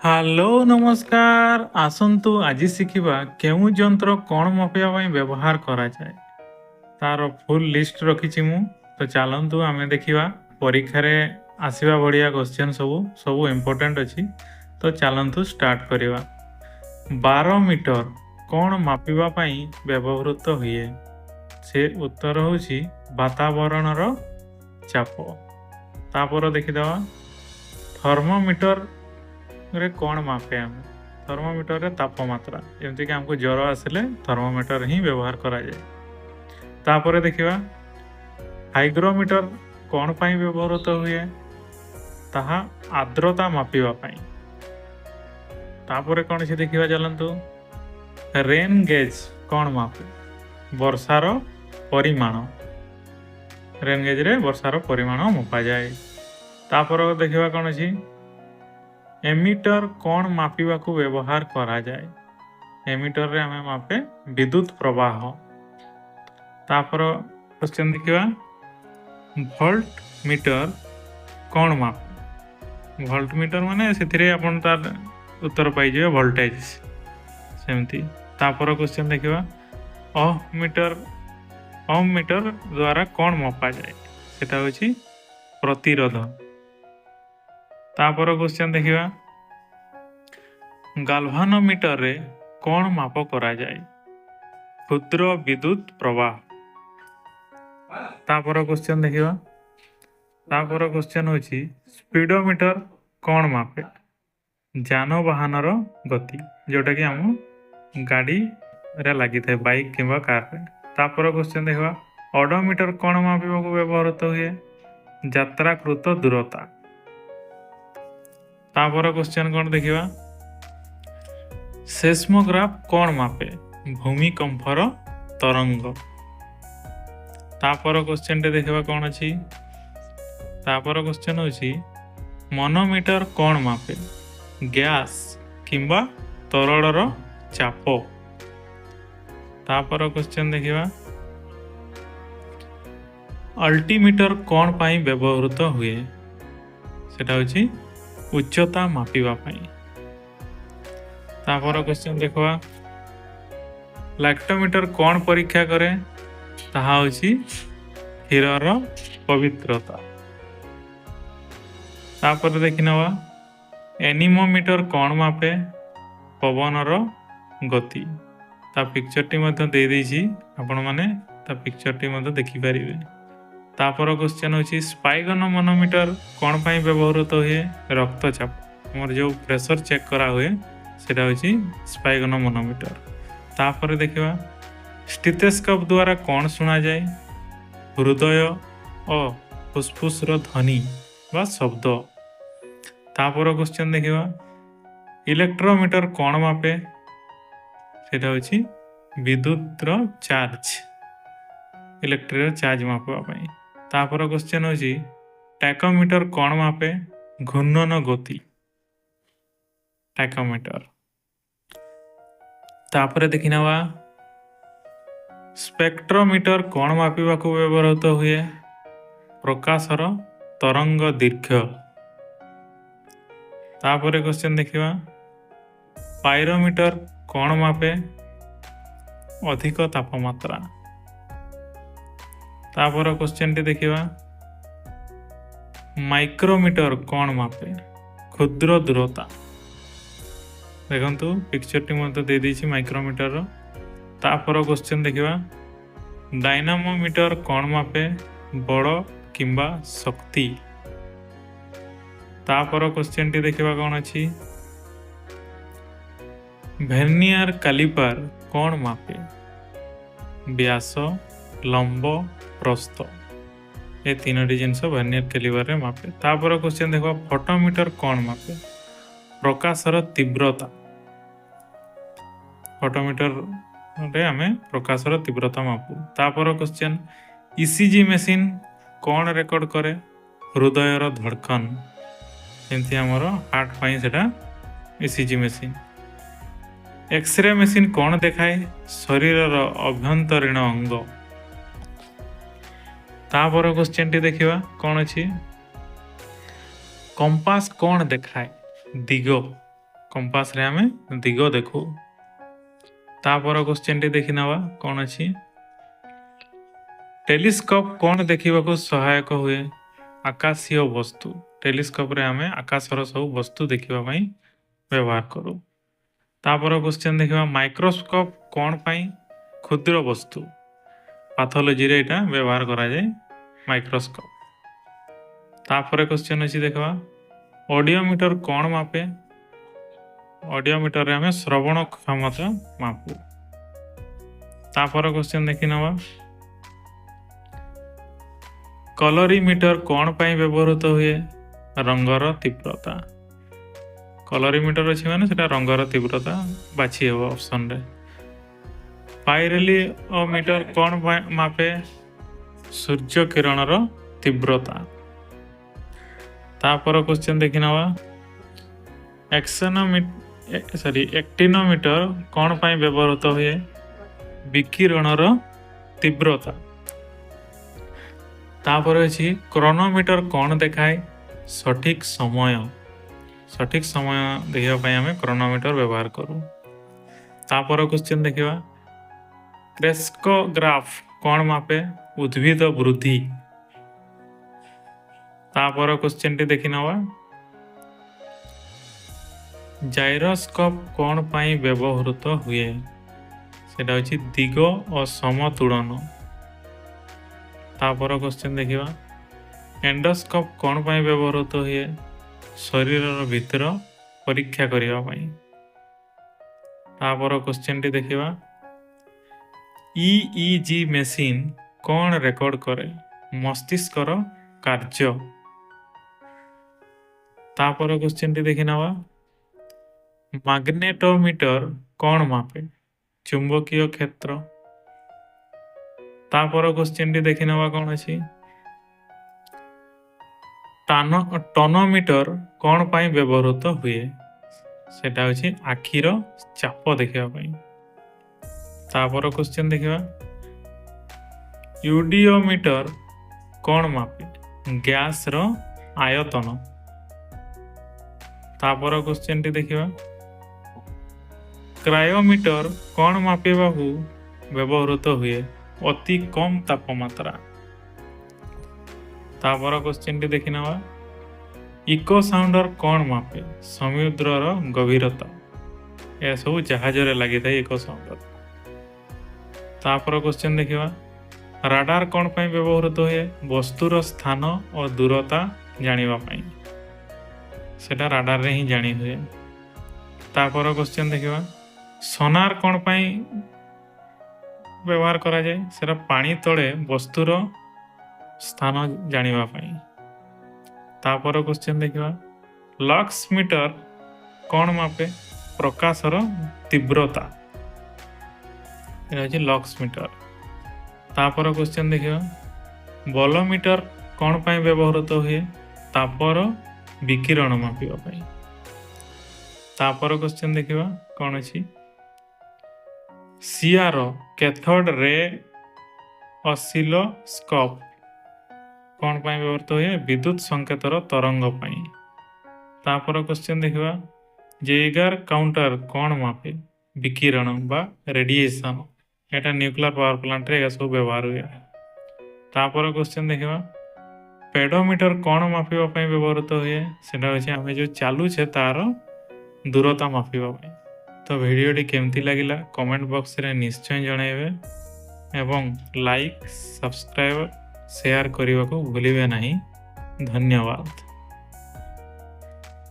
Hello ନମସ୍କାର ଆସନ୍ତୁ ଆଜି ଶିଖିବା କେଉଁ ଯନ୍ତ୍ର କ'ଣ ମାପିବା ପାଇଁ ବ୍ୟବହାର କରାଯାଏ ତାର ଫୁଲ୍ ଲିଷ୍ଟ ରଖିଛି ମୁଁ। ତ ଚାଲନ୍ତୁ ଆମେ ଦେଖିବା ପରୀକ୍ଷାରେ ଆସିବା ଭଳିଆ କ୍ୱେଶ୍ଚନ୍ ସବୁ ଇମ୍ପୋର୍ଟାଣ୍ଟ ଅଛି। ତ ଚାଲନ୍ତୁ ଷ୍ଟାର୍ଟ କରିବା। 12 ମିଟର କ'ଣ ମାପିବା ପାଇଁ ବ୍ୟବହୃତ ହୁଏ? ସେ ଉତ୍ତର ହେଉଛି ବାତାବରଣର ଚାପ। ତାପରେ ଦେଖିଦେବା ଥର୍ମୋମିଟରରେ କ'ଣ ମାପେ ଆମେ? ଥର୍ମୋମିଟରରେ ତାପମାତ୍ରା, ଯେମିତିକି ଆମକୁ ଜ୍ୱର ଆସିଲେ ଥର୍ମୋମିଟର ହିଁ ବ୍ୟବହାର କରାଯାଏ। ତାପରେ ଦେଖିବା ହାଇଗ୍ରୋମିଟର କ'ଣ ପାଇଁ ବ୍ୟବହୃତ ହୁଏ? ତାହା ଆର୍ଦ୍ରତା ମାପିବା ପାଇଁ। ତାପରେ କ'ଣ ଅଛି ଦେଖିବା ଚାଲନ୍ତୁ। ରେନ୍ ଗେଜ୍ କ'ଣ ମାପେ? ବର୍ଷାର ପରିମାଣ। ରେନ୍ ଗେଜ୍ରେ ବର୍ଷାର ପରିମାଣ ମପାଯାଏ। ତାପରେ ଦେଖିବା କ'ଣ ଅଛି। ଏମିଟର କ'ଣ ମାପିବାକୁ ବ୍ୟବହାର କରାଯାଏ? ଏମିଟରରେ ଆମେ ମାପେ ବିଦ୍ୟୁତ ପ୍ରବାହ। ତାପରେ କ୍ୱେଶ୍ଚନ୍ ଦେଖିବା ଭୋଲ୍ଟ ମିଟର କ'ଣ ମାପେ? ଭୋଲ୍ଟ ମିଟର ମାନେ ସେଥିରେ ଆପଣ ତାର ଉତ୍ତର ପାଇଯିବେ ଭୋଲ୍ଟେଜ ସେମିତି। ତାପରେ କ୍ୱେଶ୍ଚନ୍ ଦେଖିବା ଓହମ୍ ମିଟର ଦ୍ୱାରା କ'ଣ ମପାଯାଏ? ସେଟା ହେଉଛି ପ୍ରତିରୋଧ। ତାପରେ କ୍ୱେଶ୍ଚନ୍ ଦେଖିବା ଗାଲଭାନୋମିଟରରେ କ'ଣ ମାପ କରାଯାଏ? କ୍ଷୁଦ୍ର ବିଦ୍ୟୁତ ପ୍ରବାହ। ତାପରେ କ୍ୱେଶ୍ଚନ୍ ଦେଖିବା। ତାପରେ କ୍ୱେଶ୍ଚନ୍ ହେଉଛି ସ୍ପିଡୋମିଟର କ'ଣ ମାପେ? ଯାନବାହନର ଗତି, ଯେଉଁଟାକି ଆମ ଗାଡ଼ିରେ ଲାଗିଥାଏ, ବାଇକ୍ କିମ୍ବା କାରରେ। ତାପରେ କ୍ୱେଶ୍ଚନ୍ ଦେଖିବା ଅଡୋମିଟର କ'ଣ ମାପିବାକୁ ବ୍ୟବହୃତ ହୁଏ? ଯାତ୍ରାକୃତ ଦୂରତା। ତାପରେ କ୍ୱେଶ୍ଚନ୍ କ'ଣ ଦେଖିବା ସେସ୍ମୋଗ୍ରାଫ କ'ଣ ମାପେ? ଭୂମିକମ୍ପର ତରଙ୍ଗ। ତାପରେ କ୍ୱେଶ୍ଚନ୍ଟେ ଦେଖିବା କ'ଣ ଅଛି। ତାପରେ କ୍ୱେଶ୍ଚନ୍ ହେଉଛି ମନୋମିଟର କ'ଣ ମାପେ? ଗ୍ୟାସ୍ କିମ୍ବା ତରଳର ଚାପ। ତାପରେ କ୍ୱେଶ୍ଚନ୍ ଦେଖିବା ଅଲ୍ଟିମିଟର କ'ଣ ପାଇଁ ବ୍ୟବହୃତ ହୁଏ? ସେଟା ହେଉଛି ଉଚ୍ଚତା ମାପିବା ପାଇଁ। ତାପରେ କ୍ୱେଶ୍ଚନ୍ ଦେଖିବା ଲାକ୍ଟୋମିଟର କ'ଣ ପରୀକ୍ଷା କରେ? ତାହା ହେଉଛି କ୍ଷୀରର ପବିତ୍ରତା। ତାପରେ ଦେଖିନେବା ଏନିମୋମିଟର କ'ଣ ମାପେ? ପବନର ଗତି। ତା ପିକ୍ଚରଟି ମଧ୍ୟ ଦେଇଦେଇଛି, ଆପଣମାନେ ତା ପିକ୍ଚରଟି ମଧ୍ୟ ଦେଖିପାରିବେ। ତାପରେ କ୍ୱେଶ୍ଚନ୍ ହେଉଛି ସ୍ପାଇଗନୋମୋମିଟର କ'ଣ ପାଇଁ ବ୍ୟବହୃତ ହୁଏ? ରକ୍ତଚାପ, ଆମର ଯେଉଁ ପ୍ରେସର ଚେକ୍ କରାହୁଏ ସେଇଟା ହେଉଛି ସ୍ପାଇଗନୋମୋମିଟର। ତାପରେ ଦେଖିବା ଷ୍ଟିଥେସ୍କୋପ୍ ଦ୍ୱାରା କ'ଣ ଶୁଣାଯାଏ? ହୃଦୟ ଓ ଫୁସ୍ଫୁସ୍ର ଧ୍ୱନି ବା ଶବ୍ଦ। ତାପରେ କ୍ୱେଶ୍ଚନ୍ ଦେଖିବା ଇଲେକ୍ଟ୍ରୋମିଟର କ'ଣ ମାପେ? ସେଇଟା ହେଉଛି ବିଦ୍ୟୁତର ଚାର୍ଜ, ଇଲେକ୍ଟ୍ରିର ଚାର୍ଜ ମାପିବା ପାଇଁ। ତାପରେ କ୍ୱେଶ୍ଚନ୍ ହେଉଛି ଟାକୋମିଟର କ'ଣ ମାପେ? ଘୂର୍ଣ୍ଣନ ଗତି, ଟାକୋମିଟର। ତାପରେ ଦେଖିନେବା ସ୍ପେକ୍ଟ୍ରୋମିଟର କ'ଣ ମାପିବାକୁ ବ୍ୟବହୃତ ହୁଏ? ପ୍ରକାଶର ତରଙ୍ଗ ଦୀର୍ଘ। ତାପରେ କ୍ୱେଶ୍ଚନ୍ ଦେଖିବା ପାଇରୋମିଟର କ'ଣ ମାପେ? ଅଧିକ ତାପମାତ୍ରା। ତାପରେ କ୍ୱେଶ୍ଚନ୍ଟି ଦେଖିବା ମାଇକ୍ରୋମିଟର କ'ଣ ମାପେ? କ୍ଷୁଦ୍ର ଦୂରତା। ଦେଖନ୍ତୁ ପିକ୍ଚରଟି ମଧ୍ୟ ଦେଇଦେଇଛି ମାଇକ୍ରୋମିଟରର। ତାପରେ କ୍ୱେଶ୍ଚନ୍ ଦେଖିବା ଡାଇନାମୋମିଟର କ'ଣ ମାପେ? ବଳ କିମ୍ବା ଶକ୍ତି। ତାପରେ କ୍ୱେଶ୍ଚନ୍ଟି ଦେଖିବା କ'ଣ ଅଛି ଭେର୍ନିୟର କାଲିପର କ'ଣ ମାପେ? ବ୍ୟାସ, ଲମ୍ବ, ପ୍ରସ୍ଥ। ଏ ତିନୋଟି ଜିନିଷ ଭେର୍ନିୟର କାଲିପରରେ ମାପେ। ତାପରେ କ୍ୱେଶ୍ଚନ୍ ଦେଖିବା ଫଟୋମିଟର କ'ଣ ମାପେ? ପ୍ରକାଶର ତୀବ୍ରତା। ଫଟୋମିଟରରେ ଆମେ ପ୍ରକାଶର ତୀବ୍ରତା ମାପୁ। ତାପରେ କ୍ୱେଶ୍ଚନ୍ ଇସିଜି ମେସିନ୍ କ'ଣ ରେକର୍ଡ କରେ? ହୃଦୟର ଧଡ଼କନ, ଯେମିତି ଆମର ହାର୍ଟ ପାଇଁ ସେଟା ଇସିଜି ମେସିନ୍। ଏକ୍ସରେ ମେସିନ୍ କ'ଣ ଦେଖାଏ? ଶରୀରର ଅଭ୍ୟନ୍ତରୀଣ ଅଙ୍ଗ। ତାପରେ କ୍ୱେଶ୍ଚନ୍ଟି ଦେଖିବା କ'ଣ ଅଛି କମ୍ପାସ କ'ଣ ଦେଖାଏ? ଦିଗ। कंपास रे आमे दिग देखू। तापर क्वेश्चन टी देखि नवा कौन अछि। टेलीस्कोप कौन देखिबा को सहायक हुए? आकाशीय वस्तु। टेलीस्कोप रे आमे आकाशर सब वस्तु देखिबा पई व्यवहार करू। तापर क्वेश्चन देखिबा माइक्रोस्कोप कौन पई? क्षुद्र वस्तु। पैथोलॉजी रे एटा व्यवहार करा जाय माइक्रोस्कोप। तापर क्वेश्चन अछि देखबा ऑडियोमीटर कौन मापे? ऑडियोमीटर रे आमे श्रवण क्षमता मापू। तापर क्वेश्चन देखि नवा कलरीमीटर कौन पाई व्यवहृत हुए? रंगर तीव्रता। कलरीमीटर अछि माने सेटा रंगर तीव्रता बाछि हेबो ऑप्शन रे। पाइरोलियोमीटर कौन मापे? सूर्य किरणर तीव्रता। तापर क्वेश्चन देखि नवा एक्टिनोमीटर कौन पाई व्यवहृत हुए? विकिरणर तीव्रता। तापर अछि क्रोनोमीटर कौन देखाए? सठिक समय। सठिक समय देखिबा पई हमें क्रोनोमीटर व्यवहार करू। तापर क्वेश्चन देखिबा क्रेस्कोग्राफ कौन मापे? उद्भिद वृद्धि। तापर क्वेश्चन टी देखि नवा जाइरोस्कोप कौन पाई व्यवहृत हुए? सेटा अछि दिग और समतुलन। तापर क्वेश्चन देखिबा एंडोस्कोप कौन पाई व्यवहृत हुए? शरीर भीतर परीक्षा करिबा पई। तापर क्वेश्चन टी देखिबा ईईजी मशीन कौन रेकॉर्ड करे? मस्तिष्कर कार्य। तापर क्वेश्चन टी देखि नवा मैग्नेटोमीटर कौन मापे? चुंबकीय क्षेत्र। तापर क्वेश्चन टी देखि नवा कौन अछि टोनोमीटर कौन पाई व्यवहृत हुए? सेटा अछि आखिर चाप देखिबा पई। तापर क्वेश्चन देखिबा यूडियोमीटर कौन मापे? गैस रो आयतन। तापर क्वेश्चन टी देखिबा क्रायोमीटर कौन मापिबा को व्यवहृत हुए? अति कम तापमात्रा। तापर क्वेश्चन टी देखि नवा इको साउंडर कौन मापे? समुद्रर गभीरता। ए सब जहाज रे लागि थाए इको साउंडर। तापर क्वेश्चन देखिबा राडार कौन पाई व्यवहृत हुए? वस्तुर स्थान और दूरता जानिबा पाई। सेटा राडार रे ही जानी हुए। तापर क्वेश्चन देखिबा सोनार कौन पाई व्यवहार करा जाए? सेटा पानी तळे वस्तुर स्थान जानिबा पाई। तापर क्वेश्चन देखिबा लक्स मीटर कौन मापे? प्रकाशर तीव्रता। एटा लक्स मीटर। तापर क्वेश्चन देखिबा बलोमीटर कौन पाई व्यवहृत हुए? तापर विकिरण मापिबा पाई। तापर क्वेश्चन देखिबा कौन अछि सीआर कैथोड रे ऑसिलोस्कोप कौन पाई व्यवहृत हुए? विद्युत संकेतर तरंग पाई। तापर क्वेश्चन देखिबा जेगर काउंटर कौन मापे? विकिरण बा रेडिएशन। एटा न्यूक्लियर पावर प्लांट रे सब व्यवहार हुए। तापर क्वेश्चन देखिबा पेडोमीटर कौन मापिबा पई व्यवहृत हुए? सेटा होछि आमे जो चालू छे तार दूरता मापिबा पई। तो वीडियो टी केमती लागिला कमेंट बॉक्स रे निश्चय जणाइबे एवं लाइक सब्सक्राइब शेयर करने को भूलिबे नहीं। धन्यवाद।